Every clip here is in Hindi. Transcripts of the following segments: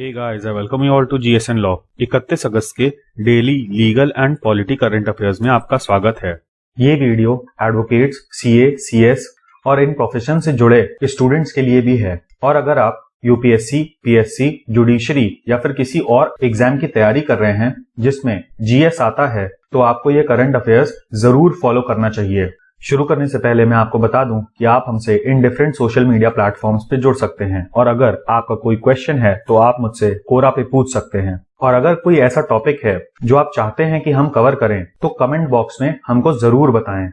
Hey guys, I welcome you all to GSN Law। 31 अगस्त के daily legal and polity current affairs में आपका स्वागत है। ये वीडियो एडवोकेट्स, सीए, सीएस और इन प्रोफेशन से जुड़े स्टूडेंट्स के लिए भी है। और अगर आप यूपीएससी, पीएससी, जुडिशरी या फिर किसी और एग्जाम की तैयारी कर रहे हैं जिसमें जीएस आता है, तो आपको ये करंट अफेयर्स जरूर फॉलो करना चाहिए। शुरू करने से पहले मैं आपको बता दूं कि आप हमसे in different social media platforms पे जुड़ सकते हैं और अगर आपका कोई क्वेश्चन है तो आप मुझसे कोरा पे पूछ सकते हैं। और अगर कोई ऐसा टॉपिक है जो आप चाहते हैं कि हम कवर करें तो कमेंट बॉक्स में हमको जरूर बताएं।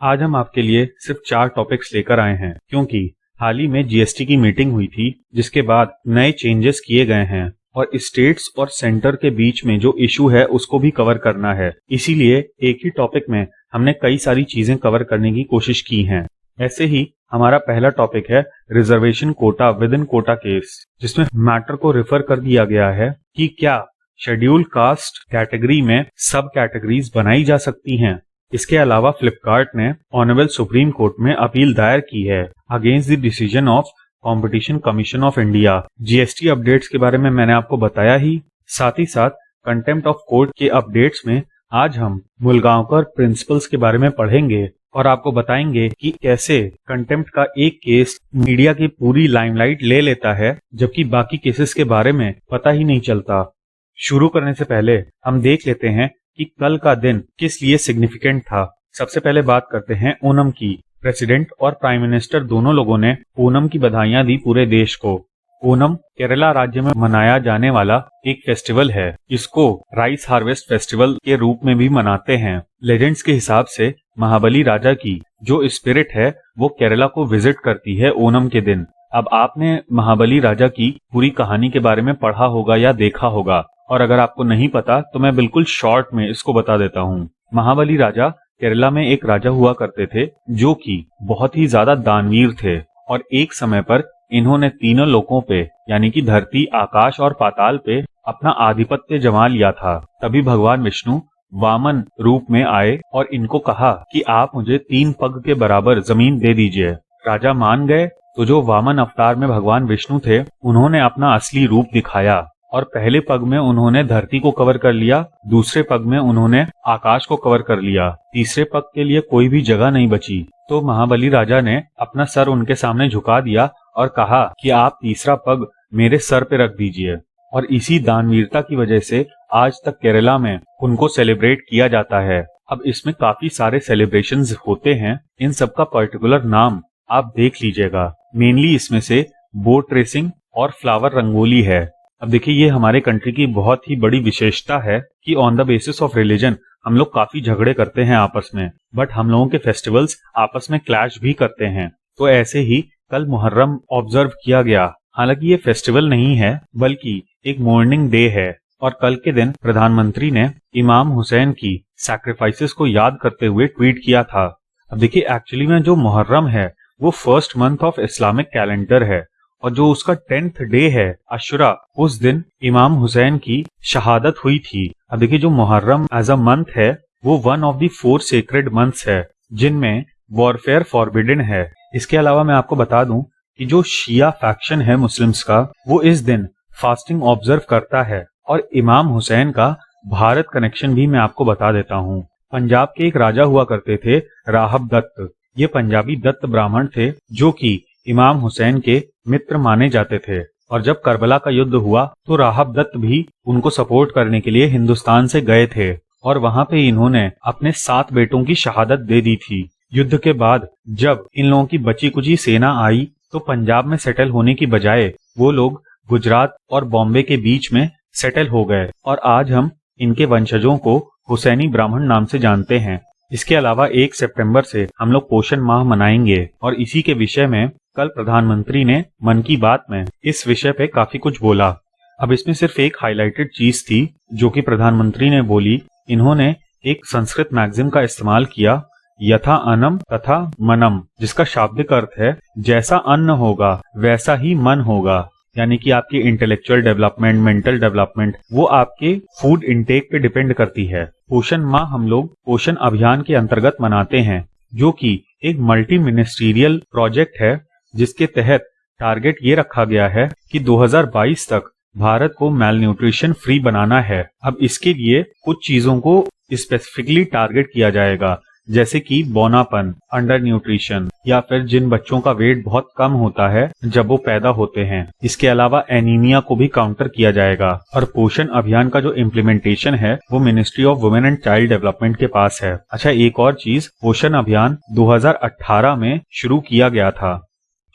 आज हम आपके लिए सिर्फ 4 टॉपिक्स लेकर आए हैं क्योंकि हाल ही में जीएसटी की मीटिंग हुई थी जिसके बाद नए चेंजेस किए गए हैं और स्टेट्स और सेंटर के बीच में जो इशू है उसको भी कवर करना है। इसीलिए एक ही टॉपिक में हमने कई सारी चीजें कवर करने की कोशिश की हैं। ऐसे ही हमारा पहला टॉपिक है reservation quota within quota case, जिसमें मैटर को रेफर कर दिया गया है कि क्या शेड्यूल कास्ट कैटेगरी में सब कैटेगरीज बनाई जा सकती हैं। इसके अलावा फ्लिपकार्ट ने ऑनरेबल सुप्रीम कोर्ट में अपील दायर की है against the decision of competition commission of India. GST updates के बारे में मैंने आपको बताया ही, साथ ही साथ कंटेम्प्ट ऑफ कोर्ट के अपडेट्स में आज हम मुलगांवकर प्रिंसिपल्स के बारे में पढ़ेंगे और आपको बताएंगे कि कैसे कंटेम्प्ट का एक केस मीडिया की पूरी लाइमलाइट ले लेता है जबकि बाकी केसेस के बारे में पता ही नहीं चलता। शुरू करने से पहले हम देख लेते हैं कि कल का दिन किस लिए सिग्निफिकेंट था। सबसे पहले बात करते हैं ओणम की। प्रेसिडेंट और प्राइम मिनिस्टर दोनों लोगों ने ओणम की बधाइयां दी पूरे देश को। ओणम केरला राज्य में मनाया जाने वाला एक फेस्टिवल है। इसको राइस हार्वेस्ट फेस्टिवल के रूप में भी मनाते हैं। लेजेंड्स के हिसाब से महाबली राजा की जो स्पिरिट है वो केरला को विजिट करती है ओणम के दिन। अब आपने महाबली राजा की पूरी कहानी के बारे में पढ़ा होगा या देखा होगा, और अगर आपको नहीं पता तो मैं बिल्कुल शॉर्ट में इसको बता देता हूँ। महाबली राजा केरला में एक राजा हुआ करते थे जो कि बहुत ही ज्यादा दानवीर थे और एक समय पर इन्होंने तीनों लोकों पे यानी कि धरती, आकाश और पाताल पे अपना आधिपत्य जमा लिया था। तभी भगवान विष्णु वामन रूप में आए और इनको कहा कि आप मुझे 3 पग के बराबर जमीन दे दीजिए। राजा मान गए तो जो वामन अवतार में भगवान विष्णु थे उन्होंने अपना असली रूप दिखाया और पहले पग में उन्होंने धरती को कवर कर लिया, दूसरे पग में उन्होंने आकाश को कवर कर लिया, तीसरे पग के लिए कोई भी जगह नहीं बची। तो महाबली राजा ने अपना सर उनके सामने झुका दिया और कहा कि आप तीसरा पग मेरे सर पे रख दीजिए। और इसी दानवीरता की वजह से आज तक केरला में उनको सेलिब्रेट किया जाता है। अब इसमें काफी सारे सेलिब्रेशंस होते हैं, इन सबका पर्टिकुलर नाम आप देख लीजिएगा। मेनली इसमें से बोट रेसिंग और फ्लावर रंगोली है। अब देखिए, ये हमारे कंट्री की बहुत ही बड़ी विशेषता है कि on the basis of religion हम लोग काफी झगड़े करते हैं आपस में, बट हम लोगों के फेस्टिवल्स आपस में क्लैश भी करते हैं। तो ऐसे ही कल मुहर्रम ऑब्जर्व किया गया। हालांकि ये फेस्टिवल नहीं है बल्कि एक मॉर्निंग डे है और कल के दिन प्रधानमंत्री ने इमाम हुसैन की सैक्रिफाइसेस को याद करते हुए ट्वीट किया था। अब देखिए, एक्चुअली में जो मुहर्रम है वो first month of Islamic calendar है और जो उसका 10th डे है अशुरा, उस दिन इमाम हुसैन की शहादत हुई थी। अब देखिए, जो मुहर्रम एज अ मंथ है वो one of the 4 sacred months है जिनमें वॉरफेयर फॉरबिडन है। इसके अलावा मैं आपको बता दूं कि जो शिया फैक्शन है मुस्लिम्स का, वो इस दिन फास्टिंग ऑब्जर्व करता है। और इमाम हुसैन का भारत कनेक्शन भी मैं आपको बता देता हूँ। पंजाब के एक राजा हुआ करते थे राहब दत्त। ये पंजाबी दत्त ब्राह्मण थे जो कि इमाम हुसैन के मित्र माने जाते थे। और जब करबला का युद्ध हुआ तो राहब दत्त भी उनको सपोर्ट करने के लिए हिंदुस्तान से गए थे और वहां पे इन्होंने अपने 7 बेटों की शहादत दे दी थी। युद्ध के बाद जब इन लोगों की बची कुची सेना आई तो पंजाब में सेटल होने की बजाय वो लोग गुजरात और बॉम्बे के बीच में सेटल हो गए और आज हम इनके वंशजों को हुसैनी ब्राह्मण नाम से जानते हैं। इसके अलावा 1 सितंबर से हम लोग पोषण माह मनाएंगे और इसी के विषय में कल प्रधानमंत्री ने मन की बात में इस विषय पे काफी कुछ बोला। अब इसमें सिर्फ एक हाईलाइटेड चीज थी जो कि प्रधानमंत्री ने बोली। इन्होंने एक संस्कृत मैगजीन का इस्तेमाल किया, यथा अन्नम तथा मनम, जिसका शाब्दिक अर्थ है जैसा अन्न होगा वैसा ही मन होगा। यानी कि आपकी इंटेलेक्चुअल डेवलपमेंट, मेंटल डेवलपमेंट वो आपके फूड इंटेक पे डिपेंड करती है। पोषण माह हम लोग पोषण अभियान के अंतर्गत मनाते हैं जो कि एक मल्टी मिनिस्ट्रियल प्रोजेक्ट है जिसके तहत टारगेट ये रखा गया है कि 2022 तक भारत को मेल न्यूट्रिशन फ्री बनाना है। अब इसके लिए कुछ चीजों को स्पेसिफिकली टारगेट किया जाएगा, जैसे कि बौनापन, अंडर न्यूट्रिशन, या फिर जिन बच्चों का वेट बहुत कम होता है जब वो पैदा होते हैं। इसके अलावा एनीमिया को भी काउंटर किया जाएगा। और पोषण अभियान का जो इम्प्लीमेंटेशन है वो ministry of women and child development के पास है। अच्छा, एक और चीज, पोषण अभियान 2018 में शुरू किया गया था।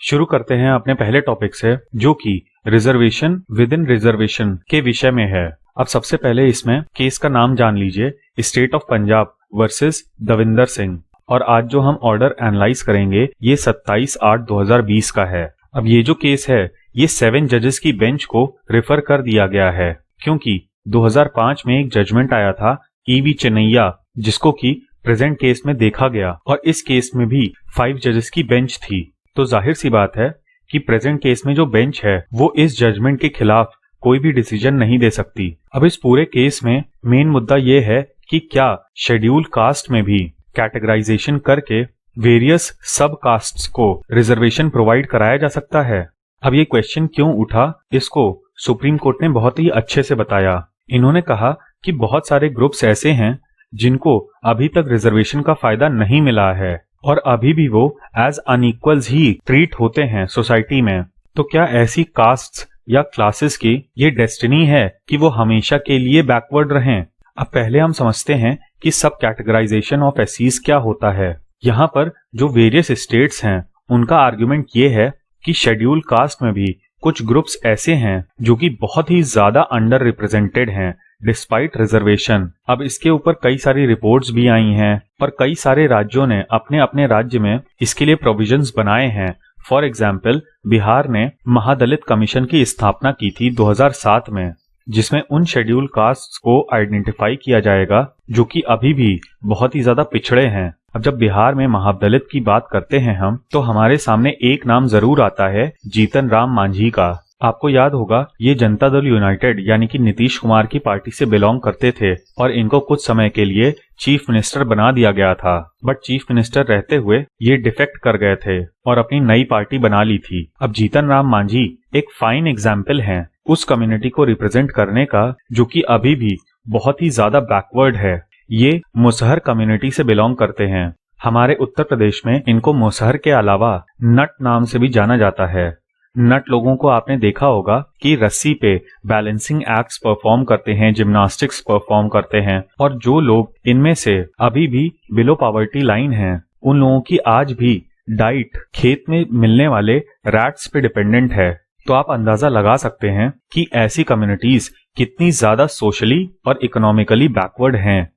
शुरू करते हैं अपने पहले टॉपिक से, जो कि रिजर्वेशन विद इन रिजर्वेशन के विषय में है। अब सबसे पहले इसमें केस का नाम जान लीजिए, state of Punjab versus Davinder Singh. और आज जो हम ऑर्डर एनालाइज करेंगे ये 27/8/2020 का है। अब ये जो केस है ये 7 जजेस की बेंच को रेफर कर दिया गया है, क्योंकि 2005 में एक जजमेंट आया था ईवी चेन्नैया, जिसको कि प्रेजेंट केस में देखा गया, और इस केस में भी 5 जजेस की बेंच थी। तो जाहिर सी बात है कि प्रेजेंट केस में जो बेंच है वो इस जजमेंट के खिलाफ कोई भी डिसीजन नहीं दे सकती। अब इस पूरे केस में मेन मुद्दा ये है कि क्या शेड्यूल कास्ट में भी कैटेगराइजेशन करके वेरियस सब कास्ट्स को रिजर्वेशन प्रोवाइड कराया जा सकता है। अब ये क्वेश्चन क्यों उठा, इसको सुप्रीम कोर्ट ने बहुत ही अच्छे से बताया। इन्होंने कहा कि बहुत सारे ग्रुप्स ऐसे हैं जिनको अभी तक रिजर्वेशन का फायदा नहीं मिला है और अभी भी वो एज अनइक्वल्स ही ट्रीट होते हैं सोसाइटी में। तो क्या ऐसी कास्ट्स या क्लासेस की ये डेस्टिनी है कि वो हमेशा के लिए बैकवर्ड रहें? अब पहले हम समझते हैं कि सब कैटेगराइजेशन ऑफ एससीज क्या होता है। यहाँ पर जो वेरियस स्टेट्स हैं उनका आर्गुमेंट ये है कि शेड्यूल कास्ट में भी कुछ ग्रुप्स ऐसे हैं जो कि बहुत ही ज्यादा अंडर रिप्रेजेंटेड हैं डिस्पाइट रिजर्वेशन। अब इसके ऊपर कई सारी रिपोर्ट्स भी आई हैं और कई सारे राज्यों ने अपने अपने राज्य में इसके लिए प्रोविजंस बनाए हैं। फॉर एग्जाम्पल, बिहार ने महादलित कमीशन की स्थापना की थी 2007 में, जिसमें उन शेड्यूल कास्ट्स को आइडेंटिफाई किया जाएगा जो कि अभी भी बहुत ही ज्यादा पिछड़े हैं। अब जब बिहार में महादलित की बात करते हैं हम, तो हमारे सामने एक नाम जरूर आता है, जीतन राम मांझी का। आपको याद होगा ये जनता दल यूनाइटेड यानी कि नीतीश कुमार की पार्टी से बिलोंग करते थे और इनको कुछ समय के लिए चीफ मिनिस्टर बना दिया गया था। बट चीफ मिनिस्टर रहते हुए ये डिफेक्ट कर गए थे और अपनी नई पार्टी बना ली थी। अब जीतन राम मांझी एक फाइन एग्जाम्पल हैं उस कम्युनिटी को रिप्रेजेंट करने का जो कि अभी भी बहुत ही ज्यादा बैकवर्ड है। ये मुसहर कम्युनिटी से बिलोंग करते हैं। हमारे उत्तर प्रदेश में इनको मुसहर के अलावा नट नाम से भी जाना जाता है। नट लोगों को आपने देखा होगा कि रस्सी पे बैलेंसिंग एक्ट्स परफॉर्म करते हैं, जिम्नास्टिक्स परफॉर्म करते हैं, और जो लोग इनमें से अभी भी बिलो पॉवर्टी लाइन हैं उन लोगों की आज भी डाइट खेत में मिलने वाले रैट्स पे डिपेंडेंट है। तो आप अंदाजा लगा सकते हैं कि ऐसी कम्युनिटीज कितनी ज्यादा सोशली और इकोनॉमिकली बैकवर्ड हैं।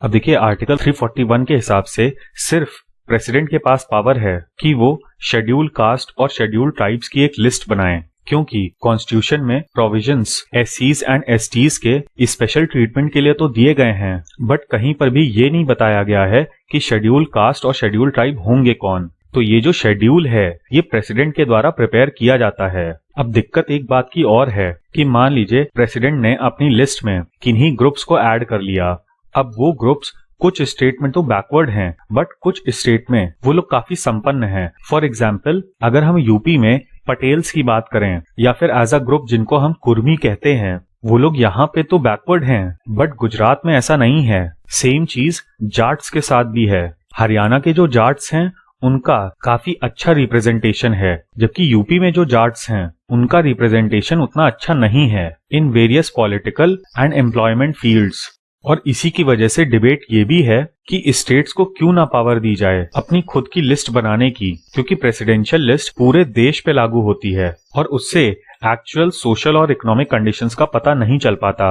अब देखिए, आर्टिकल 341 के हिसाब से सिर्फ प्रेसिडेंट के पास पावर है कि वो शेड्यूल कास्ट और शेड्यूल ट्राइब्स की एक लिस्ट बनाए, क्योंकि कॉन्स्टिट्यूशन में प्रोविजंस एससीज एंड एसटीज के स्पेशल ट्रीटमेंट के लिए तो दिए गए हैं, बट कहीं पर भी ये नहीं बताया गया है कि शेड्यूल कास्ट और शेड्यूल ट्राइब होंगे कौन। तो ये जो शेड्यूल है ये प्रेसिडेंट के द्वारा प्रिपेयर किया जाता है। अब दिक्कत एक बात की और है कि मान लीजिए प्रेसिडेंट ने अपनी लिस्ट में किन्हीं ग्रुप्स को ऐड कर लिया। अब वो ग्रुप्स कुछ स्टेट में तो बैकवर्ड हैं, बट कुछ स्टेट में वो लोग काफी संपन्न हैं। फॉर एग्जाम्पल, अगर हम यूपी में पटेल्स की बात करें या फिर एज अ ग्रुप जिनको हम कुर्मी कहते हैं, वो लोग यहाँ पे तो बैकवर्ड हैं, बट गुजरात में ऐसा नहीं है। सेम चीज जाट्स के साथ भी है। हरियाणा के जो जाट्स हैं उनका काफी अच्छा रिप्रेजेंटेशन है, जबकि यूपी में जो जाट्स हैं उनका रिप्रेजेंटेशन उतना अच्छा नहीं है in various political and employment fields. और इसी की वजह से डिबेट ये भी है कि स्टेट्स को क्यों ना पावर दी जाए अपनी खुद की लिस्ट बनाने की, क्योंकि प्रेसिडेंशियल लिस्ट पूरे देश पे लागू होती है और उससे एक्चुअल सोशल और इकोनॉमिक कंडीशंस का पता नहीं चल पाता।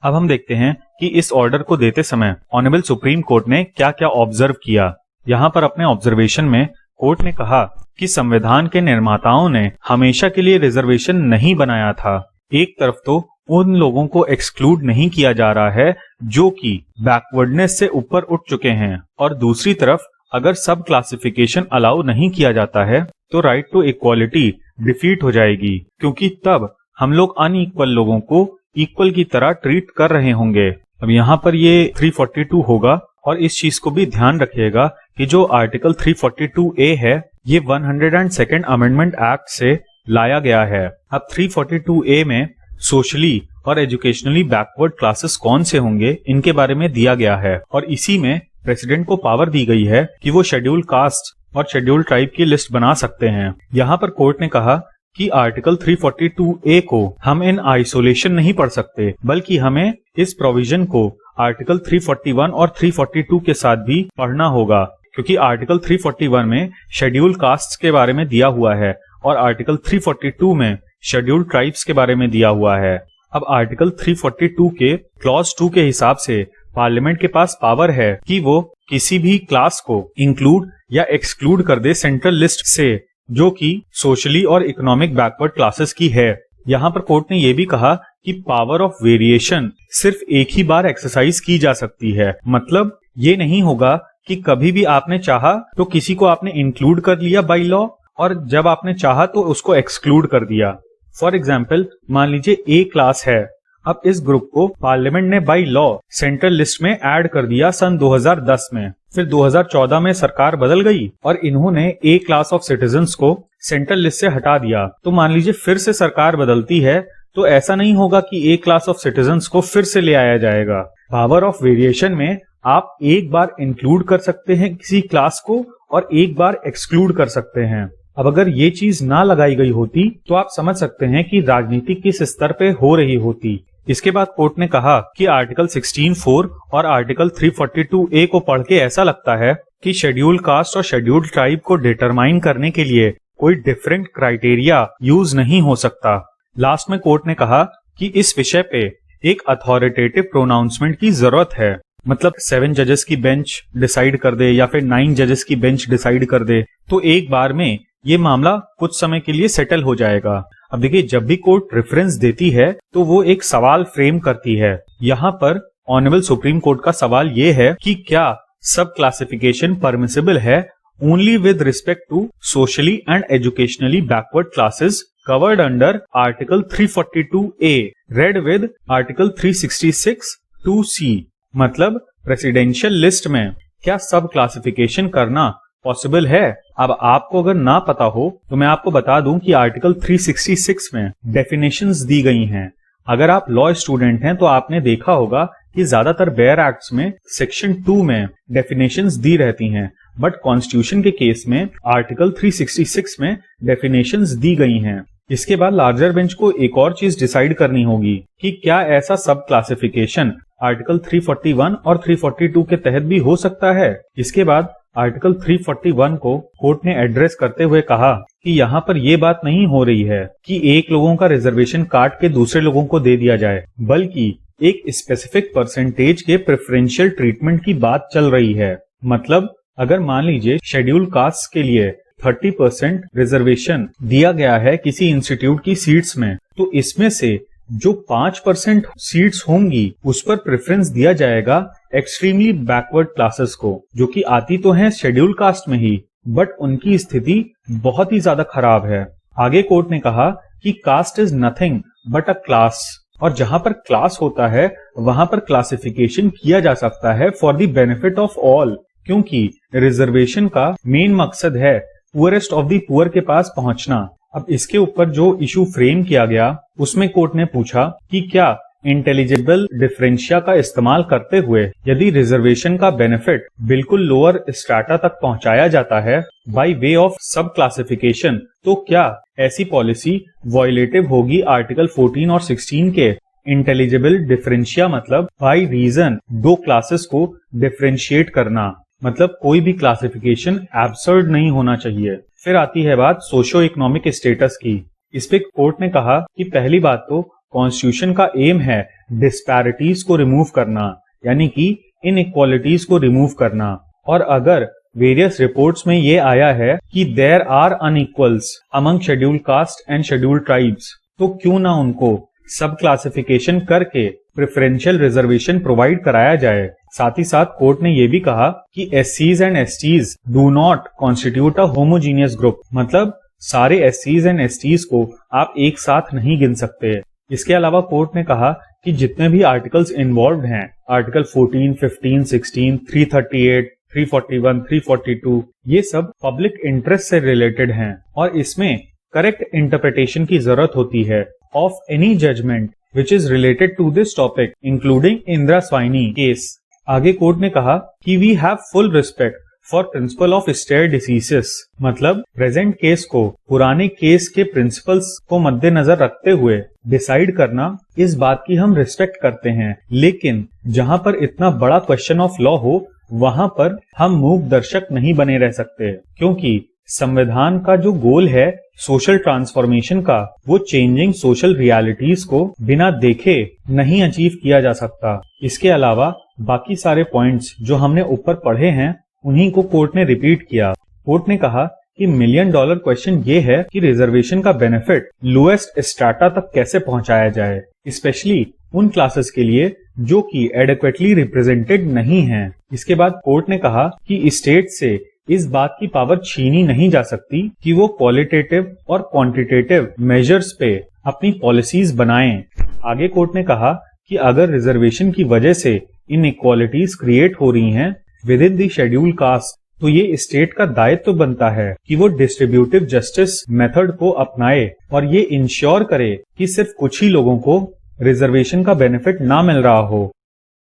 अब हम देखते हैं कि इस ऑर्डर को देते समय ऑनरेबल सुप्रीम कोर्ट ने क्या क्या ऑब्जर्व किया। यहाँ पर अपने ऑब्जर्वेशन में कोर्ट ने कहा कि संविधान के निर्माताओं ने हमेशा के लिए रिजर्वेशन नहीं बनाया था। एक तरफ तो उन लोगों को एक्सक्लूड नहीं किया जा रहा है जो कि बैकवर्डनेस से ऊपर उठ चुके हैं, और दूसरी तरफ अगर सब क्लासिफिकेशन अलाउ नहीं किया जाता है तो राइट टू इक्वालिटी डिफीट हो जाएगी, क्योंकि तब हम लोग अनइक्वल लोगों को इक्वल की तरह ट्रीट कर रहे होंगे। अब यहाँ पर ये 342 होगा, और इस चीज को भी ध्यान रखिएगा कि जो आर्टिकल 342A है ये 102nd अमेंडमेंट एक्ट से लाया गया है। अब 342A में सोशली और एजुकेशनली बैकवर्ड क्लासेस कौन से होंगे इनके बारे में दिया गया है और इसी में प्रेसिडेंट को पावर दी गई है कि वो शेड्यूल कास्ट और शेड्यूल ट्राइब की लिस्ट बना सकते हैं। यहाँ पर कोर्ट ने कहा कि आर्टिकल 342A को हम इन आइसोलेशन नहीं पढ़ सकते, बल्कि हमें इस प्रोविजन को आर्टिकल 341 और 342 के साथ भी पढ़ना होगा, क्योंकि आर्टिकल 341 में शेड्यूल कास्ट के बारे में दिया हुआ है और आर्टिकल 342 में शेड्यूल ट्राइब्स के बारे में दिया हुआ है। अब आर्टिकल 342 के क्लॉज 2 के हिसाब से पार्लियामेंट के पास पावर है कि वो किसी भी क्लास को इंक्लूड या एक्सक्लूड कर दे सेंट्रल लिस्ट से, जो कि सोशली और इकोनॉमिक बैकवर्ड क्लासेस की है। यहाँ पर कोर्ट ने यह भी कहा कि पावर ऑफ वेरिएशन सिर्फ एक ही बार एक्सरसाइज की जा सकती है। मतलब ये नहीं होगा कि कभी भी आपने चाहा तो किसी को आपने इंक्लूड कर लिया बाय लॉ और जब आपने चाहा तो उसको एक्सक्लूड कर दिया। फॉर एग्जाम्पल, मान लीजिए ए क्लास है, अब इस ग्रुप को पार्लियामेंट ने बाय लॉ सेंट्रल लिस्ट में ऐड कर दिया सन 2010 में। फिर 2014 में सरकार बदल गई और इन्होंने ए क्लास ऑफ सिटीजन्स को सेंट्रल लिस्ट से हटा दिया। तो मान लीजिए फिर से सरकार बदलती है तो ऐसा नहीं होगा कि ए क्लास ऑफ सिटीजन्स को फिर से ले आया जाएगा। पावर ऑफ वेरिएशन में आप एक बार इंक्लूड कर सकते हैं किसी क्लास को और एक बार एक्सक्लूड कर सकते हैं। अब अगर ये चीज ना लगाई गई होती तो आप समझ सकते हैं कि राजनीति किस स्तर पे हो रही होती। इसके बाद कोर्ट ने कहा कि आर्टिकल 16(4) और आर्टिकल 342A को पढ़ के ऐसा लगता है कि शेड्यूल कास्ट और शेड्यूल ट्राइब को डिटरमाइन करने के लिए कोई डिफरेंट क्राइटेरिया यूज नहीं हो सकता। लास्ट में कोर्ट ने कहा कि इस विषय पे एक अथॉरिटेटिव प्रोनाउंसमेंट की जरूरत है। मतलब 7 जजेस की बेंच डिसाइड कर दे या फिर 9 जजेस की बेंच डिसाइड कर दे तो एक बार में ये मामला कुछ समय के लिए सेटल हो जाएगा। अब देखिए, जब भी कोर्ट रेफरेंस देती है तो वो एक सवाल फ्रेम करती है। यहाँ पर ऑनरेबल सुप्रीम कोर्ट का सवाल ये है कि क्या सब क्लासिफिकेशन परमिसिबल है only with respect to socially and educationally backward classes covered under article 342A read with article 366 2C। मतलब प्रेसिडेंशियल लिस्ट में क्या सब क्लासिफिकेशन करना पॉसिबल है। अब आपको अगर ना पता हो तो मैं आपको बता दूं कि आर्टिकल 366 में डेफिनेशंस दी गई हैं। अगर आप लॉ स्टूडेंट हैं तो आपने देखा होगा कि ज्यादातर बेयर एक्ट्स में सेक्शन 2 में डेफिनेशंस दी रहती हैं, बट कॉन्स्टिट्यूशन के केस में आर्टिकल 366 में डेफिनेशंस दी गई हैं। इसके बाद लार्जर बेंच को एक और चीज डिसाइड करनी होगी कि क्या ऐसा सब क्लासिफिकेशन आर्टिकल 341 और 342 के तहत भी हो सकता है। इसके बाद आर्टिकल 341 को कोर्ट ने एड्रेस करते हुए कहा कि यहाँ पर ये बात नहीं हो रही है कि एक लोगों का रिजर्वेशन काट के दूसरे लोगों को दे दिया जाए, बल्कि एक स्पेसिफिक परसेंटेज के प्रेफरेंशियल ट्रीटमेंट की बात चल रही है। मतलब अगर मान लीजिए शेड्यूल कास्ट के लिए 30% रिजर्वेशन दिया गया है किसी इंस्टीट्यूट की सीट्स में, तो इसमें से जो 5% सीट्स होंगी उस पर प्रेफरेंस दिया जाएगा एक्सट्रीमली बैकवर्ड क्लासेस को, जो कि आती तो हैं शेड्यूल कास्ट में ही, बट उनकी स्थिति बहुत ही ज्यादा खराब है। आगे कोर्ट ने कहा कि caste is nothing but a class, और जहां पर क्लास होता है वहां पर क्लासिफिकेशन किया जा सकता है for the benefit of all, क्योंकि रिजर्वेशन का मेन मकसद है पुअरेस्ट ऑफ द पुअर के पास पहुंचना। अब इसके ऊपर जो इशू फ्रेम किया गया उसमें कोर्ट ने पूछा कि क्या इंटेलिजिबल डिफरेंशिया का इस्तेमाल करते हुए यदि रिजर्वेशन का बेनिफिट बिल्कुल लोअर स्ट्राटा तक पहुंचाया जाता है बाय वे ऑफ सब क्लासिफिकेशन, तो क्या ऐसी पॉलिसी वॉयलेटिव होगी आर्टिकल 14 और 16 के। इंटेलिजिबल डिफरेंशिया मतलब बाय रीजन दो क्लासेस को डिफरेंशिएट करना, मतलब कोई भी क्लासिफिकेशन एब्सर्ड नहीं होना चाहिए। फिर आती है बात सोशो इकोनॉमिक स्टेटस की। इस पे कोर्ट ने कहा कि पहली बात तो कॉन्स्टिट्यूशन का एम है डिस्पैरिटीज को रिमूव करना, यानी कि इनइक्वालिटीज को रिमूव करना। और अगर वेरियस रिपोर्ट्स में ये आया है कि there are unequals among schedule caste and schedule tribes, तो क्यों ना उनको सब क्लासिफिकेशन करके प्रेफरेंशियल रिजर्वेशन प्रोवाइड कराया जाए। साथ ही साथ कोर्ट ने यह भी कहा कि एससीज and STs do not constitute a homogeneous group, मतलब सारे एससीज एंड एसटीज को आप एक साथ नहीं गिन सकते। इसके अलावा कोर्ट ने कहा कि जितने भी आर्टिकल्स इन्वॉल्व हैं, आर्टिकल 14, 15, 16, 338, 341, 342, ये सब पब्लिक इंटरेस्ट से रिलेटेड हैं और इसमें करेक्ट इंटरप्रिटेशन की जरूरत होती है। of any judgment which is related to this topic, including Indra Swaini case. आगे कोर्ट ने कहा कि we have full respect for principle of stare decisis, मतलब प्रेजेंट केस को पुराने केस के प्रिंसिपल्स को मद्देनजर रखते हुए डिसाइड करना, इस बात की हम रिस्पेक्ट करते हैं, लेकिन जहां पर इतना बड़ा क्वेश्चन ऑफ लॉ हो वहां पर हम मूक दर्शक नहीं बने रह सकते, क्योंकि संविधान का जो गोल है सोशल ट्रांसफॉर्मेशन का, वो चेंजिंग सोशल रियलिटीज को बिना देखे नहीं अचीव किया जा सकता। इसके अलावा बाकी सारे पॉइंट्स जो हमने ऊपर पढ़े हैं उन्हीं को कोर्ट ने रिपीट किया। कोर्ट ने कहा कि $1 मिलियन क्वेश्चन ये है कि रिजर्वेशन का बेनिफिट लोएस्ट स्ट्राटा तक कैसे पहुंचाया जाए, स्पेशली उन क्लासेस के लिए जो कि एडिक्वेटली रिप्रेजेंटेड नहीं हैं। इसके बाद कोर्ट ने कहा कि स्टेट से इस बात की पावर छीनी नहीं जा सकती कि वो क्वालिटेटिव और क्वांटिटेटिव मेजर्स पे अपनी पॉलिसीज बनाएं। आगे कोर्ट ने कहा कि अगर रिजर्वेशन की वजह से इनइक्वालिटीज क्रिएट हो रही हैं with in the schedule caste, तो ये स्टेट का दायित्व बनता है कि वो डिस्ट्रीब्यूटिव जस्टिस मेथड को अपनाए और ये इंश्योर करे कि सिर्फ कुछ ही लोगों को रिजर्वेशन का बेनिफिट ना मिल रहा हो।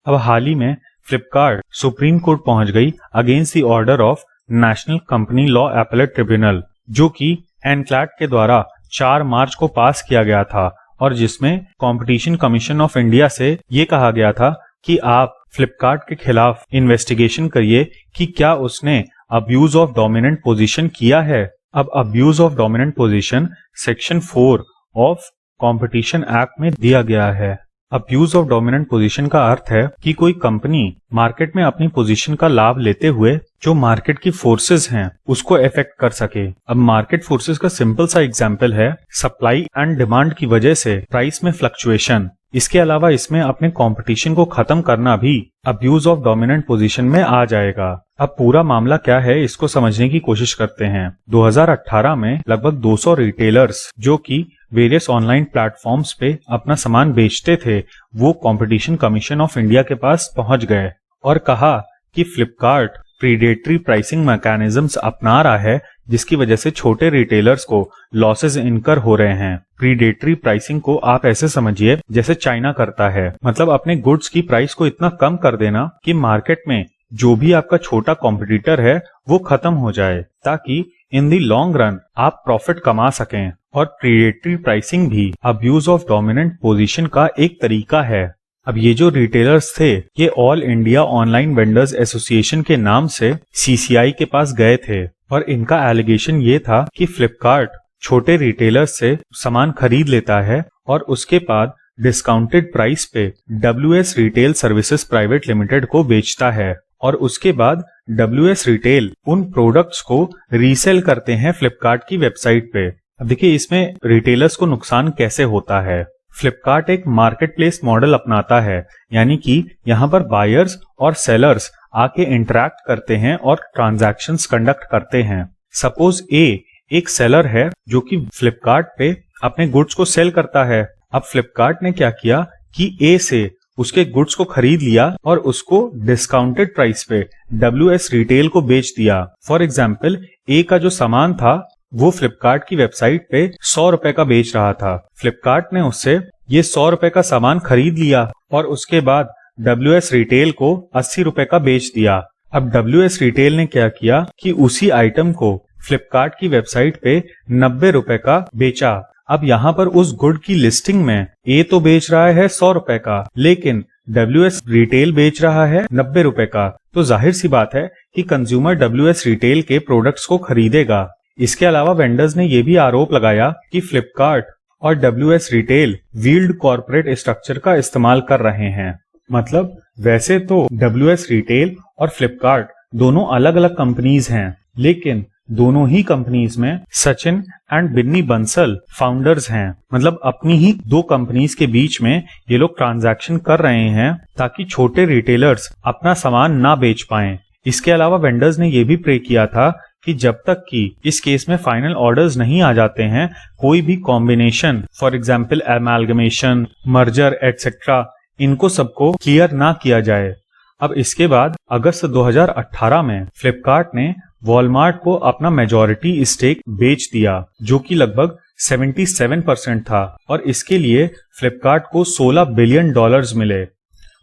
अब हाल ही में फ्लिपकार्ट सुप्रीम कोर्ट पहुंच गई against the order of national company law appellate tribunal, जो कि एनक्लैट के द्वारा 4 मार्च को पास किया गया था और जिसमें कंपटीशन कमीशन ऑफ इंडिया से ये कहा गया था कि आप फ्लिपकार्ट के खिलाफ इन्वेस्टिगेशन करिए कि क्या उसने अब्यूज ऑफ डोमिनेंट पोजीशन किया है। अब abuse of dominant position section 4 of competition act में दिया गया है। अब्यूज ऑफ डोमिनेंट पोजीशन का अर्थ है कि कोई कंपनी मार्केट में अपनी पोजीशन का लाभ लेते हुए जो मार्केट की फोर्सेस हैं उसको इफेक्ट कर सके। अब मार्केट फोर्सेस का सिंपल सा एग्जांपल है सप्लाई एंड डिमांड की वजह से प्राइस में फ्लक्चुएशन। इसके अलावा इसमें अपने कंपटीशन को खत्म करना भी अब्यूज ऑफ डोमिनेंट पोजीशन में आ जाएगा। अब पूरा मामला क्या है इसको समझने की कोशिश करते हैं। 2018 में लगभग 200 रिटेलर्स जो कि वेरियस ऑनलाइन प्लेटफॉर्म्स पे अपना सामान बेचते थे, वो कंपटीशन कमीशन ऑफ इंडिया के पास पहुंच गए और कहा कि फ्लिपकार्ट प्रीडेटरी प्राइसिंग मैकेनिज्म्स अपना रहा है, जिसकी वजह से छोटे रिटेलर्स को लॉसेस इनकर हो रहे हैं। प्रीडेटरी प्राइसिंग को आप ऐसे समझिए जैसे चाइना करता है, मतलब अपने गुड्स की प्राइस को इतना कम कर देना कि मार्केट में जो भी आपका छोटा कॉम्पिटिटर है वो खत्म हो जाए, ताकि इन दी लॉन्ग रन आप प्रॉफिट कमा सकें। और प्रीडेटरी प्राइसिंग भी अब्यूज ऑफ डोमिनेंट पोजीशन का एक तरीका है। अब ये जो रिटेलर्स थे ये all India online vendors association के नाम से सीसीआई के पास गए थे और इनका एलिगेशन ये था कि फ्लिपकार्ट छोटे रिटेलर्स से सामान खरीद लेता है और उसके बाद डिस्काउंटेड प्राइस पे WS retail services private limited को बेचता है और उसके बाद WS रिटेल उन प्रोडक्ट्स को रीसेल करते हैं फ्लिपकार्ट की वेबसाइट पे। अब देखिए इसमें रिटेलर्स को नुकसान कैसे होता है। फ्लिपकार्ट एक मार्केट प्लेस मॉडल अपनाता है, यानी कि यहाँ पर बायर्स और सेलर्स आके इंटरैक्ट करते हैं और ट्रांजैक्शंस कंडक्ट करते हैं। सपोज एक सेलर है जो कि फ्लिपकार्ट पे अपने गुड्स को सेल करता है। अब फ्लिपकार्ट ने क्या किया कि ए से उसके गुड्स को खरीद लिया और उसको डिस्काउंटेड प्राइस पे WS रिटेल को बेच दिया। फॉर एग्जाम्पल ए का जो सामान था वो फ्लिपकार्ट की वेबसाइट पे 100 रुपए का बेच रहा था। फ्लिपकार्ट ने उससे ये 100 रुपए का सामान खरीद लिया और उसके बाद WS रिटेल को 80 रुपए का बेच दिया। अब WS रिटेल ने क्या किया कि उसी आइटम को फ्लिपकार्ट की वेबसाइट पे 90 रुपए का बेचा। अब यहाँ पर उस गुड की लिस्टिंग में ए तो बेच रहा है 100 रुपए का, लेकिन WS रिटेल बेच रहा है 90 रुपए का, तो जाहिर सी बात है कि कंज्यूमर WS रिटेल के प्रोडक्ट्स को खरीदेगा। इसके अलावा वेंडर्स ने यह भी आरोप लगाया कि फ्लिपकार्ट और WS retail wheeled corporate structure का इस्तेमाल कर रहे हैं। मतलब वैसे तो WS रिटेल और फ्लिपकार्ट दोनों अलग अलग कंपनीज हैं, लेकिन दोनों ही कंपनीज में सचिन एंड बिन्नी बंसल फाउंडर्स हैं। मतलब अपनी ही दो कंपनीज के बीच में ये लोग ट्रांजैक्शन कर रहे हैं ताकि छोटे रिटेलर्स अपना सामान ना बेच पाएं। इसके अलावा वेंडर्स ने यह भी प्रे किया था कि जब तक कि इस केस में फाइनल ऑर्डर्स नहीं आ जाते हैं, कोई भी combination, for example amalgamation, merger etcetera, इनको सबको क्लियर ना किया जाए। अब इसके बाद अगस्त 2018 में फ्लिपकार्ट ने वॉलमार्ट को अपना मेजॉरिटी स्टेक बेच दिया, जो कि लगभग 77% था और इसके लिए फ्लिपकार्ट को $16 बिलियन मिले।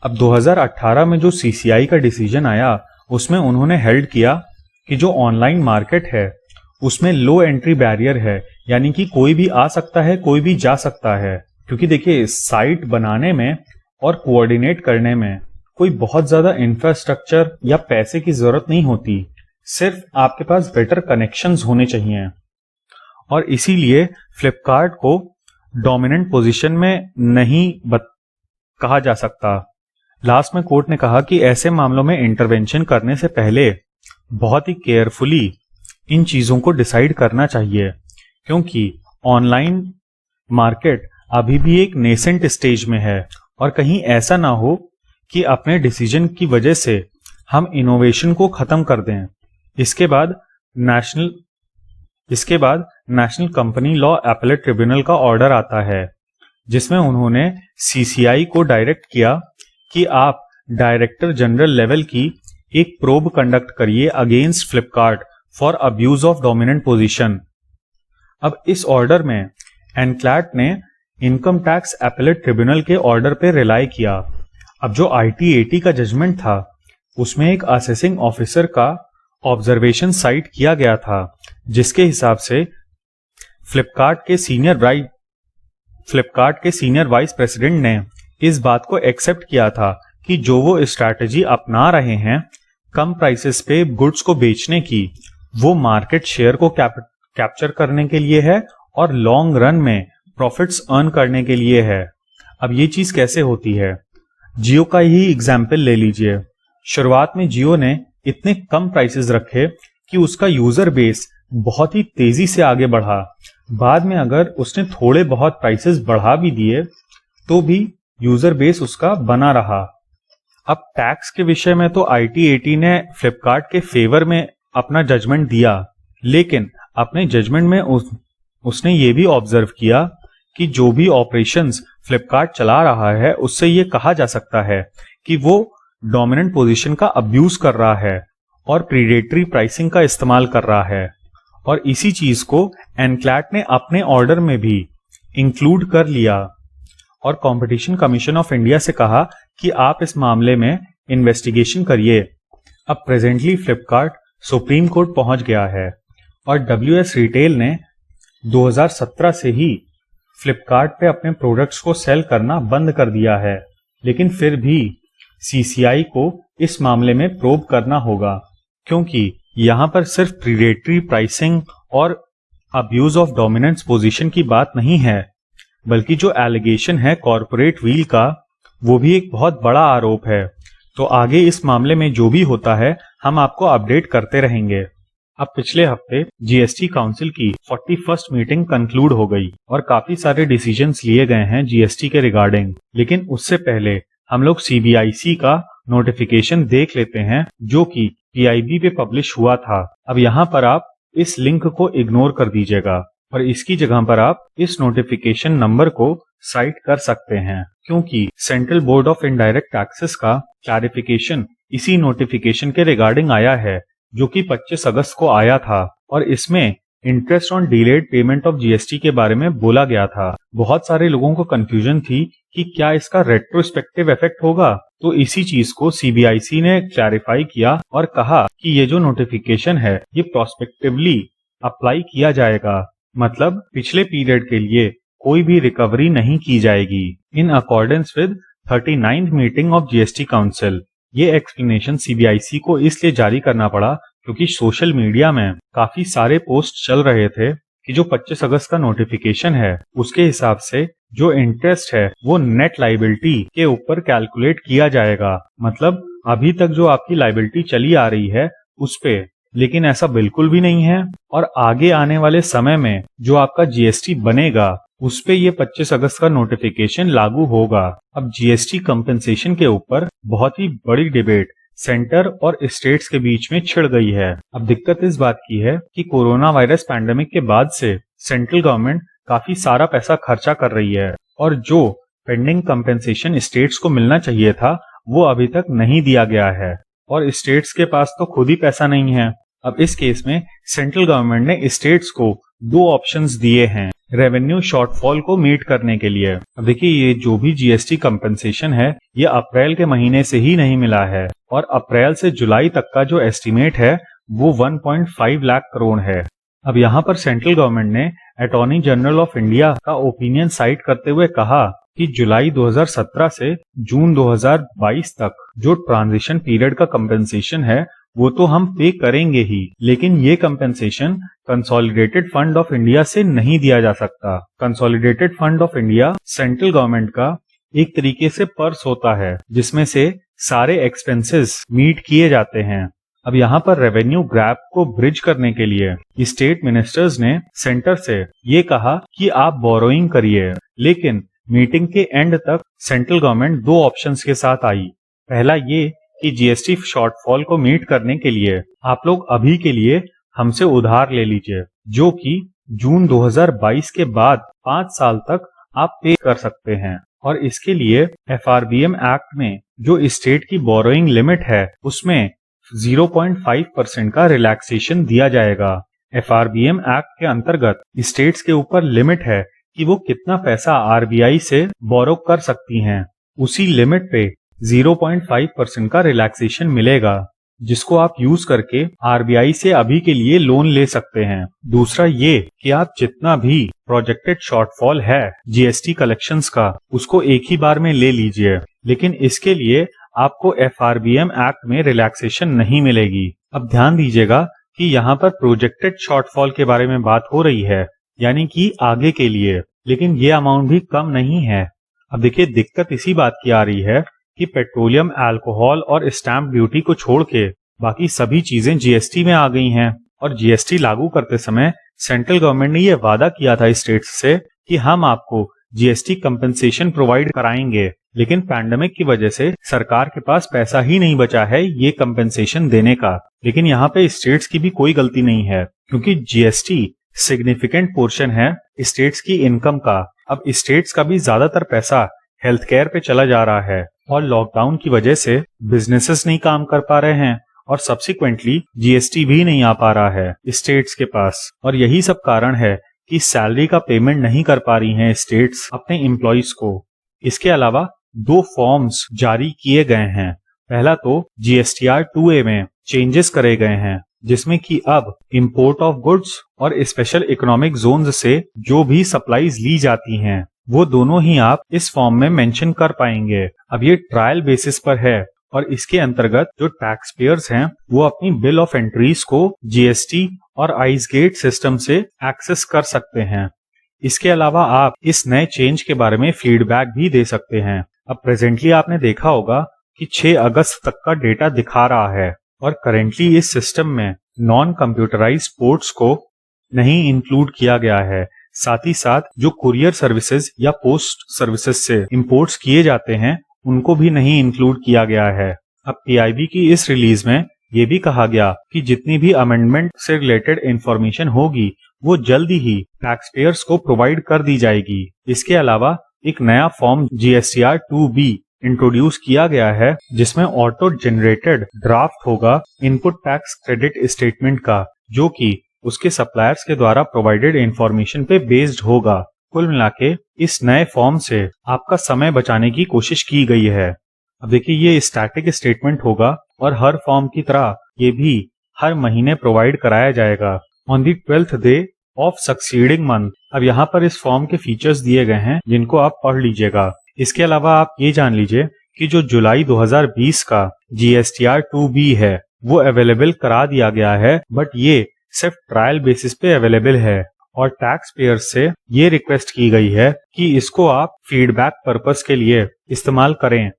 अब 2018 में जो CCI का डिसीजन आया उसमें उन्होंने हेल्ड किया कि जो ऑनलाइन मार्केट है उसमें लो एंट्री बैरियर है, यानी कि कोई भी आ सकता है, कोई भी जा सकता है। क्योंकि देखिए, साइट बनाने में और कोऑर्डिनेट करने में कोई बहुत ज्यादा इंफ्रास्ट्रक्चर या पैसे की जरूरत नहीं होती, सिर्फ आपके पास बेटर कनेक्शंस होने चाहिए। और इसीलिए फ्लिपकार्ट को डोमिनेंट पोजीशन में नहीं कहा जा सकता। लास्ट में कोर्ट ने कहा कि ऐसे मामलों में इंटरवेंशन करने से पहले बहुत ही केयरफुली इन चीजों को डिसाइड करना चाहिए, क्योंकि ऑनलाइन मार्केट अभी भी एक नेसेंट स्टेज में है और कहीं ऐसा ना हो कि अपने डिसीजन की वजह से हम इनोवेशन को खत्म कर दें। इसके बाद national company law appellate tribunal का ऑर्डर आता है, जिसमें उन्होंने CCI को डायरेक्ट किया कि आप डायरेक्टर जनरल लेवल की एक प्रोब कंडक्ट करिए against Flipkart for abuse of dominant position. अब इस ऑर्डर में एनक्लैट ने इनकम टैक्स अपीलेट ट्रिब्यूनल के ऑर्डर पे रिलाई किया। अब जो IT-80 का जजमेंट था उसमें एक असेसिंग ऑफिसर का ऑब्जर्वेशन साइट किया गया था, जिसके हिसाब से फ्लिपकार्ट के सीनियर वाइस प्रेसिडेंट ने इस बात को एक्सेप्ट किया था कि जो वो स्ट्रैटेजी अपना रहे हैं कम प्राइसेस पे गुड्स को बेचने की, वो मार्केट शेयर को कैप्चर करने के लिए है और लॉन्ग रन में प्रॉफिट्स अर्न करने के लिए है। अब ये चीज कैसे होती है, जियो का ही एग्जाम्पल ले लीजिए। शुरुआत में जियो ने इतने कम प्राइसेस रखे कि उसका यूजर बेस बहुत ही तेजी से आगे बढ़ा। बाद में अगर उसने थोड़े बहुत प्राइसेस बढ़ा भी दिए तो भी यूजर बेस उसका बना रहा। अब टैक्स के विषय में तो IT-80 ने फ्लिपकार्ट के फेवर में अपना जजमेंट दिया, लेकिन अपने जजमेंट में उसने ये भी ऑब्जर्व किया कि जो भी ऑपरेशंस फ्लिपकार्ट चला रहा है उससे ये कहा जा सकता है कि वो डोमिनेंट पोजीशन का अब्यूज कर रहा है और प्रीडेटरी प्राइसिंग का इस्तेमाल कर रहा है। और इसी चीज को एनक्लैट ने अपने ऑर्डर में भी इंक्लूड कर लिया और कंपटीशन कमीशन ऑफ इंडिया से कहा कि आप इस मामले में इन्वेस्टिगेशन करिए। अब प्रेजेंटली फ्लिपकार्ट सुप्रीम कोर्ट पहुंच गया है और WS रिटेल ने 2017 से ही फ्लिपकार्ट पे अपने प्रोडक्ट्स को सेल करना बंद कर दिया है, लेकिन फिर भी CCI को इस मामले में प्रोब करना होगा, क्योंकि यहां पर सिर्फ प्रीडेटरी प्राइसिंग और अब्यूज ऑफ डोमिनेंस पोजीशन की बात नहीं है, बल्कि जो एलिगेशन है कॉर्पोरेट व्हील का, वो भी एक बहुत बड़ा आरोप है। तो आगे इस मामले में जो भी होता है हम आपको अपडेट करते रहेंगे। अब पिछले हफ्ते GST काउंसिल की 41st मीटिंग कंक्लूड हो गई और काफी सारे डिसीजंस लिए गए हैं GST के रिगार्डिंग, लेकिन उससे पहले हम लोग CBIC का नोटिफिकेशन देख लेते हैं जो कि PIB पे पब्लिश हुआ था। अब यहाँ पर आप इस लिंक को इग्नोर कर दीजिएगा और इसकी जगह पर आप इस नोटिफिकेशन नंबर को साइट कर सकते हैं, क्योंकि central board of indirect taxes का क्लैरिफिकेशन इसी नोटिफिकेशन के रिगार्डिंग आया है, जो कि 25 अगस्त को आया था और इसमें interest on delayed payment of GST के बारे में बोला गया था। बहुत सारे लोगों को कंफ्यूजन थी कि क्या इसका रेट्रोस्पेक्टिव इफेक्ट होगा, तो इसी चीज को CBIC ने क्लैरिफाई किया और कहा कि ये जो नोटिफिकेशन है ये प्रोस्पेक्टिवली अप्लाई किया जाएगा, मतलब पिछले पीरियड के लिए कोई भी रिकवरी नहीं की जाएगी। In accordance with 39th meeting of GST council. ये एक्सप्लेनेशन CBIC को इसलिए जारी करना पड़ा क्योंकि सोशल मीडिया में काफी सारे पोस्ट चल रहे थे कि जो 25 अगस्त का नोटिफिकेशन है उसके हिसाब से जो इंटरेस्ट है वो नेट लायबिलिटी के ऊपर कैलकुलेट किया जाएगा, मतलब अभी तक जो आपकी लायबिलिटी चली आ रही है उस पे, लेकिन ऐसा बिल्कुल भी नहीं है। और आगे आने वाले समय में जो आपका GST बनेगा उस पे ये 25 अगस्त का नोटिफिकेशन लागू होगा। अब GST कंपेंसेशन के ऊपर बहुत ही बड़ी डिबेट सेंटर और स्टेट्स के बीच में छिड़ गई है। अब दिक्कत इस बात की है कि कोरोना वायरस पैंडेमिक के बाद से सेंट्रल गवर्नमेंट काफी सारा पैसा खर्चा कर रही है और जो पेंडिंग कंपेंसेशन स्टेट्स को मिलना चाहिए था वो अभी तक नहीं दिया गया है और स्टेट्स के पास तो खुद ही पैसा नहीं है। अब इस केस में सेंट्रल गवर्नमेंट ने स्टेट्स को दो ऑप्शंस दिए हैं रेवेन्यू शॉर्टफॉल को मीट करने के लिए। अब देखिए, ये जो भी जीएसटी कंपनसेशन है ये अप्रैल के महीने से ही नहीं मिला है और अप्रैल से जुलाई तक का जो एस्टिमेट है वो 1.5 लाख करोड़ है। अब यहाँ पर सेंट्रल गवर्नमेंट ने अटॉर्नी जनरल ऑफ इंडिया का ओपिनियन साइट करते हुए कहा कि जुलाई 2017 से जून 2022 तक जो ट्रांजिशन पीरियड का कंपनसेशन है वो तो हम पे करेंगे ही, लेकिन ये compensation consolidated fund of India से नहीं दिया जा सकता। Consolidated fund of India central government का एक तरीके से पर्स होता है जिसमें से सारे एक्सपेंसेस मीट किए जाते हैं। अब यहाँ पर रेवेन्यू गैप को ब्रिज करने के लिए स्टेट मिनिस्टर्स ने सेंटर से ये कहा कि आप बोरोइंग करिए, लेकिन मीटिंग के एंड तक सेंट्रल गवर्नमेंट दो ऑप्शंस के साथ आई। पहला ये कि जीएसटी शॉर्टफॉल को मीट करने के लिए आप लोग अभी के लिए हमसे उधार ले लीजिए, जो कि जून 2022 के बाद 5 साल तक आप पे कर सकते हैं। और इसके लिए एफआरबीएम एक्ट में जो स्टेट की बोरोइंग लिमिट है उसमें 0.5% का रिलैक्सेशन दिया जाएगा। एफआरबीएम एक्ट के अंतर्गत स्टेट्स के ऊपर लिमिट है कि वो कितना पैसा आरबीआई से बोरो कर सकती हैं। उसी लिमिट पे 0.5% का रिलैक्सेशन मिलेगा, जिसको आप यूज करके आरबीआई से अभी के लिए लोन ले सकते हैं। दूसरा ये कि आप जितना भी प्रोजेक्टेड शॉर्टफॉल है जीएसटी कलेक्शंस का उसको एक ही बार में ले लीजिए, लेकिन इसके लिए आपको एफआरबीएम एक्ट में रिलैक्सेशन नहीं मिलेगी। अब ध्यान दीजिएगा कि यहाँ पर प्रोजेक्टेड शॉर्टफॉल के बारे में बात हो रही है, यानी कि आगे के लिए, लेकिन ये अमाउंट भी कम नहीं है। अब देखिए, दिक्कत इसी बात की आ रही है कि पेट्रोलियम, अल्कोहल और स्टैंप ड्यूटी को छोड़ के बाकी सभी चीजें जीएसटी में आ गई हैं और जीएसटी लागू करते समय सेंट्रल गवर्नमेंट ने यह वादा किया था स्टेट्स से कि हम आपको जीएसटी कंपनसेशन प्रोवाइड कराएंगे, लेकिन पैंडेमिक की वजह से सरकार के पास पैसा ही नहीं बचा है ये कंपनसेशन देने का। लेकिन यहाँ पे स्टेट्स की भी कोई गलती नहीं है, क्योंकि जीएसटी सिग्निफिकेंट पोर्शन है स्टेट्स की इनकम का। अब स्टेट्स का भी ज्यादातर पैसा हेल्थ केयर पे चला जा रहा है और लॉकडाउन की वजह से बिजनेसेस नहीं काम कर पा रहे हैं और सब्सिक्वेंटली जीएसटी भी नहीं आ पा रहा है स्टेट्स के पास। और यही सब कारण है कि सैलरी का पेमेंट नहीं कर पा रही हैं स्टेट्स अपने एम्प्लॉइज को। इसके अलावा 2 फॉर्म्स जारी किए गए हैं। पहला तो जीएसटीआर 2A में चेंजेस करे गए हैं, जिसमें कि अब इंपोर्ट ऑफ गुड्स और स्पेशल इकोनॉमिक जोन्स से जो भी सप्लाईज ली जाती हैं वो दोनों ही आप इस फॉर्म में मेंशन कर पाएंगे। अब ये ट्रायल बेसिस पर है और इसके अंतर्गत जो टैक्स पेयर्स हैं वो अपनी बिल ऑफ एंट्रीज को जीएसटी और आइस गेट सिस्टम से एक्सेस कर सकते हैं। इसके अलावा आप इस नए चेंज के बारे में फीडबैक भी दे सकते हैं। अब प्रेजेंटली आपने देखा होगा कि 6 अगस्त तक का डेटा दिखा रहा है और करेंटली इस सिस्टम में नॉन कंप्यूटराइज्ड पोर्ट्स को नहीं इंक्लूड किया गया है। साथ ही साथ जो कुरियर सर्विसेज या पोस्ट सर्विसेज से इंपोर्ट्स किए जाते हैं उनको भी नहीं इंक्लूड किया गया है। अब पीआईबी की इस रिलीज में ये भी कहा गया कि जितनी भी अमेंडमेंट से रिलेटेड इंफॉर्मेशन होगी वो जल्दी ही टैक्स पेयर्स को प्रोवाइड कर दी जाएगी। इसके अलावा एक नया फॉर्म जीएसटीआर 2B इंट्रोड्यूस किया गया है, जिसमें ऑटो जनरेटेड ड्राफ्ट होगा इनपुट टैक्स क्रेडिट स्टेटमेंट का, जो कि उसके सप्लायर्स के द्वारा प्रोवाइडेड इंफॉर्मेशन पे बेस्ड होगा। कुल मिलाके इस नए फॉर्म से आपका समय बचाने की कोशिश की गई है। अब देखिए, ये स्टैटिक स्टेटमेंट होगा और हर फॉर्म की तरह ये भी हर महीने प्रोवाइड कराया जाएगा on the 12th day of succeeding month. अब यहाँ पर इस फॉर्म के फीचर्स दिए गए हैं जिनको आप पढ़ लीजिएगा। इसके अलावा आप ये जान लीजिए कि जो जुलाई 2020 का जीएसटीआर 2B है वो अवेलेबल करा दिया गया है, बट ये सिर्फ ट्रायल बेसिस पे अवेलेबल है और टैक्स पेयर्स से ये रिक्वेस्ट की गई है कि इसको आप फीडबैक पर्पस के लिए इस्तेमाल करें।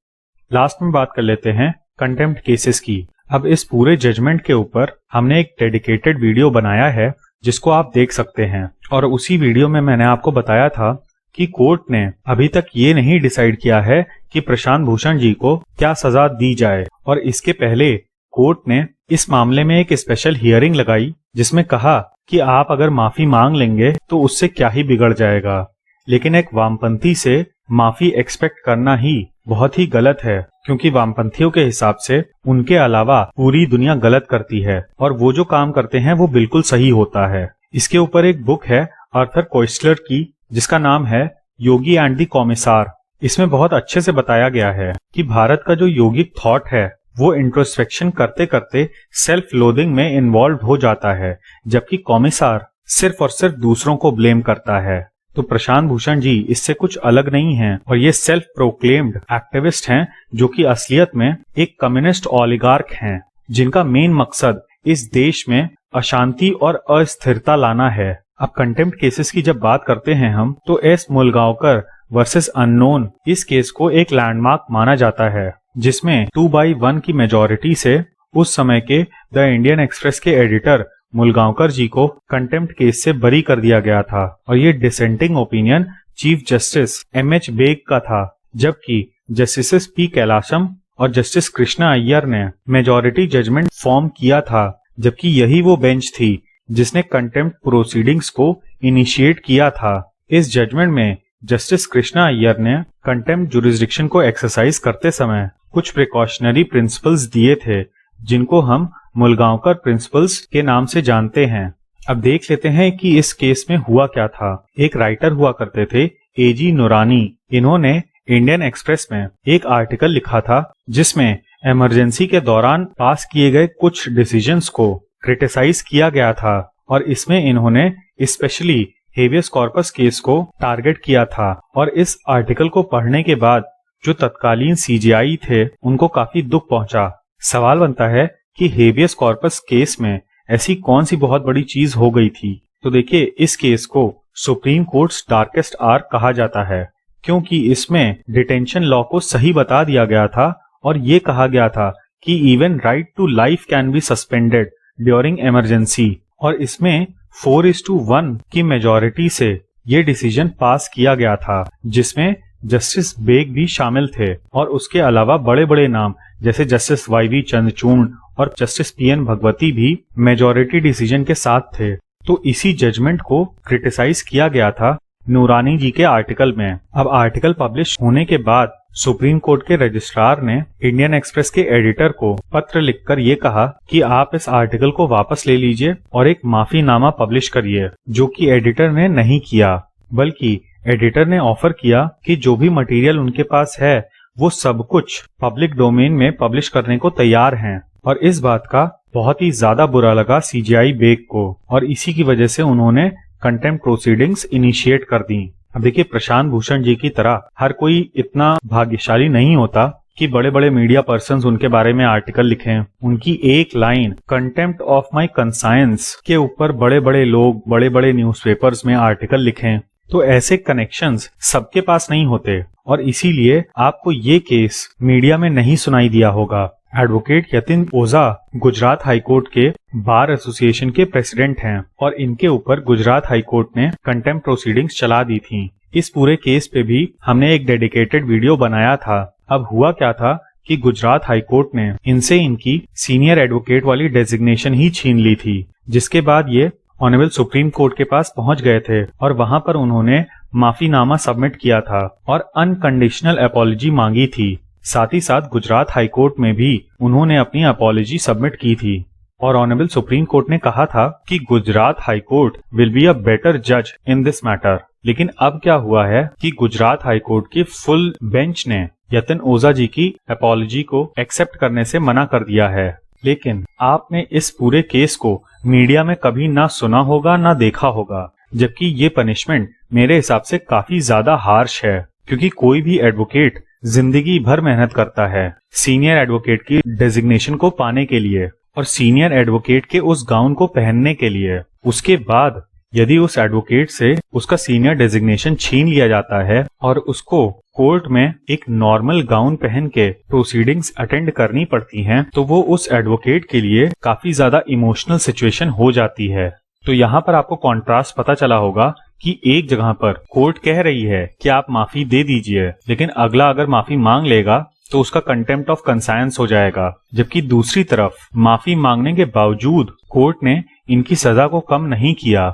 लास्ट में बात कर लेते हैं कंटेम्प्ट केसेस की। अब इस पूरे जजमेंट के ऊपर हमने एक डेडिकेटेड वीडियो बनाया है जिसको आप देख सकते हैं, और उसी वीडियो में मैंने आपको बताया था कि कोर्ट ने अभी तक ये नहीं डिसाइड किया है कि प्रशांत भूषण जी को क्या सजा दी जाए, और इसके पहले कोर्ट ने इस मामले में एक स्पेशल हियरिंग लगाई जिसमें कहा कि आप अगर माफी मांग लेंगे तो उससे क्या ही बिगड़ जाएगा। लेकिन एक वामपंथी से माफी एक्सपेक्ट करना ही बहुत ही गलत है, क्योंकि वामपंथियों के हिसाब से उनके अलावा पूरी दुनिया गलत करती है और वो जो काम करते हैं वो बिल्कुल सही होता है। इसके ऊपर एक बुक है आर्थर कोइस्लर की जिसका नाम है योगी एंड द कॉमिसार। इसमें बहुत अच्छे से बताया गया है कि भारत का जो योगिक थॉट है वो इंट्रोस्पेक्शन करते करते सेल्फ लोदिंग में इन्वॉल्व हो जाता है, जबकि कॉमिसार सिर्फ और सिर्फ दूसरों को ब्लेम करता है। तो प्रशांत भूषण जी इससे कुछ अलग नहीं हैं और ये सेल्फ प्रोक्लेम्ड एक्टिविस्ट हैं जो कि असलियत में एक कम्युनिस्ट ओलिगार्क हैं जिनका मेन मकसद इस देश में अशांति और अस्थिरता लाना है। अब कंटेम्प्ट केसेस की जब बात करते हैं हम तो एस मुलगांवकर वर्सेस अननोन इस केस को एक लैंडमार्क माना जाता है जिसमें 2/1 की मेजॉरिटी से उस समय के द इंडियन एक्सप्रेस के एडिटर मुलगांवकर जी को कंटेम्प्ट केस से बरी कर दिया गया था और ये dissenting opinion chief justice MH Beg का था, जबकि जस्टिस पी कैलाशम और जस्टिस कृष्णा अय्यर ने मेजॉरिटी जजमेंट फॉर्म किया था, जबकि यही वो बेंच थी जिसने कंटेम्प्ट प्रोसीडिंग्स को इनिशिएट किया था। इस जजमेंट में जस्टिस कृष्णा अय्यर ने कंटेम्प्ट जुरिस्डिक्शन को एक्सरसाइज करते समय कुछ प्रिकॉशनरी प्रिंसिपल्स दिए थे जिनको हम मुलगांवकर प्रिंसिपल्स के नाम से जानते हैं। अब देख लेते हैं कि इस केस में हुआ क्या था। एक राइटर हुआ करते थे एजी नूरानी। इन्होंने इंडियन एक्सप्रेस में एक आर्टिकल लिखा था जिसमें इमरजेंसी के दौरान पास किए गए कुछ डिसीजंस को क्रिटिसाइज किया गया था और इसमें इन्होंने स्पेशली हेबियस कॉर्पस केस को टारगेट किया था और इस आर्टिकल को पढ़ने के बाद जो तत्कालीन सीजीआई थे उनको काफी दुख पहुंचा। सवाल बनता है कि हेबियस कॉर्पस केस में ऐसी कौन सी बहुत बड़ी चीज हो गई थी। तो देखिए इस केस को सुप्रीम कोर्ट्स डार्केस्ट आवर कहा जाता है क्योंकि इसमें डिटेंशन लॉ को सही बता दिया गया था और ये कहा गया था कि even right to life can be suspended during emergency और इसमें 4:1 की मेजॉरिटी से ये डिसीजन पास किया गया था जिसमें जस्टिस बेग भी शामिल थे और उसके अलावा बड़े बड़े नाम जैसे जस्टिस वाईवी चंद्रचूड़ और जस्टिस पीएन भगवती भी मेजॉरिटी डिसीजन के साथ थे। तो इसी जजमेंट को क्रिटिसाइज किया गया था नूरानी जी के आर्टिकल में। अब आर्टिकल पब्लिश होने के बाद सुप्रीम कोर्ट के रजिस्ट्रार ने इंडियन एक्सप्रेस के एडिटर को पत्र लिखकर ये कहा कि आप इस आर्टिकल को वापस ले लीजिए और एक माफीनामा पब्लिश करिए, जो कि एडिटर ने नहीं किया, बल्कि एडिटर ने ऑफर किया कि जो भी मटेरियल उनके पास है वो सब कुछ पब्लिक डोमेन में पब्लिश करने को तैयार हैं। और इस बात का बहुत ही ज्यादा बुरा लगा सीजीआई बेग को और इसी की वजह से उन्होंने कंटेम्प्ट प्रोसीडिंग्स इनिशिएट कर दी। अब देखिए प्रशांत भूषण जी की तरह हर कोई इतना भाग्यशाली नहीं होता कि बड़े बड़े मीडिया पर्सन्स उनके बारे में आर्टिकल लिखें। उनकी एक line contempt of my conscience के ऊपर बड़े बड़े लोग बड़े बड़े न्यूज़पेपर्स में आर्टिकल लिखें, तो ऐसे कनेक्शंस सबके पास नहीं होते और इसीलिए आपको ये केस मीडिया में नहीं सुनाई दिया होगा। एडवोकेट यतिन ओझा गुजरात हाईकोर्ट के बार एसोसिएशन के प्रेसिडेंट हैं और इनके ऊपर गुजरात हाईकोर्ट ने कंटेम्प्ट प्रोसीडिंग्स चला दी थी। इस पूरे केस पे भी हमने एक डेडिकेटेड वीडियो बनाया था। अब हुआ क्या था कि गुजरात हाईकोर्ट ने इनसे इनकी सीनियर एडवोकेट वाली डेजिग्नेशन ही छीन ली थी, जिसके बाद ये ऑनरेबल सुप्रीम कोर्ट के पास पहुंच गए थे और वहां पर उन्होंने माफीनामा सबमिट किया था और अनकंडीशनल अपॉलजी मांगी थी। साथ ही साथ गुजरात हाईकोर्ट में भी उन्होंने अपनी अपॉलजी सबमिट की थी और ऑनरेबल सुप्रीम कोर्ट ने कहा था कि Gujarat high court will be a better जज इन दिस मैटर। लेकिन अब क्या हुआ है कि गुजरात हाईकोर्ट की फुल बेंच ने यतिन ओझा जी की अपॉलजी को एक्सेप्ट करने से मना कर दिया है। लेकिन आपने इस पूरे केस को मीडिया में कभी ना सुना होगा ना देखा होगा, जबकि ये पनिशमेंट मेरे हिसाब से काफी ज्यादा हार्श है, क्योंकि कोई भी एडवोकेट जिंदगी भर मेहनत करता है सीनियर एडवोकेट की डेजिग्नेशन को पाने के लिए और सीनियर एडवोकेट के उस गाउन को पहनने के लिए। उसके बाद यदि उस एडवोकेट से उसका सीनियर डेजिग्नेशन छीन लिया जाता है और उसको कोर्ट में एक नॉर्मल गाउन पहन के प्रोसीडिंग्स अटेंड करनी पड़ती हैं, तो वो उस एडवोकेट के लिए काफी ज्यादा इमोशनल सिचुएशन हो जाती है। तो यहाँ पर आपको कॉन्ट्रास्ट पता चला होगा कि एक जगह पर कोर्ट कह रही है कि आप माफी दे दीजिए, लेकिन अगला अगर माफी मांग लेगा तो उसका कंटेम्प्ट ऑफ कंसाइंस हो जाएगा, जबकि दूसरी तरफ माफी मांगने के बावजूद कोर्ट ने इनकी सजा को कम नहीं किया।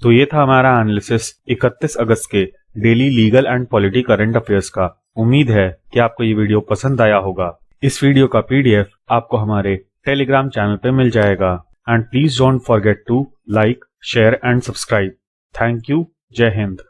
तो ये था हमारा एनालिसिस 31 अगस्त के daily legal and polity current affairs का। उम्मीद है कि आपको ये वीडियो पसंद आया होगा। इस वीडियो का PDF आपको हमारे टेलीग्राम चैनल पे मिल जाएगा। And please don't forget to like, share and subscribe. Thank you. Jai Hind.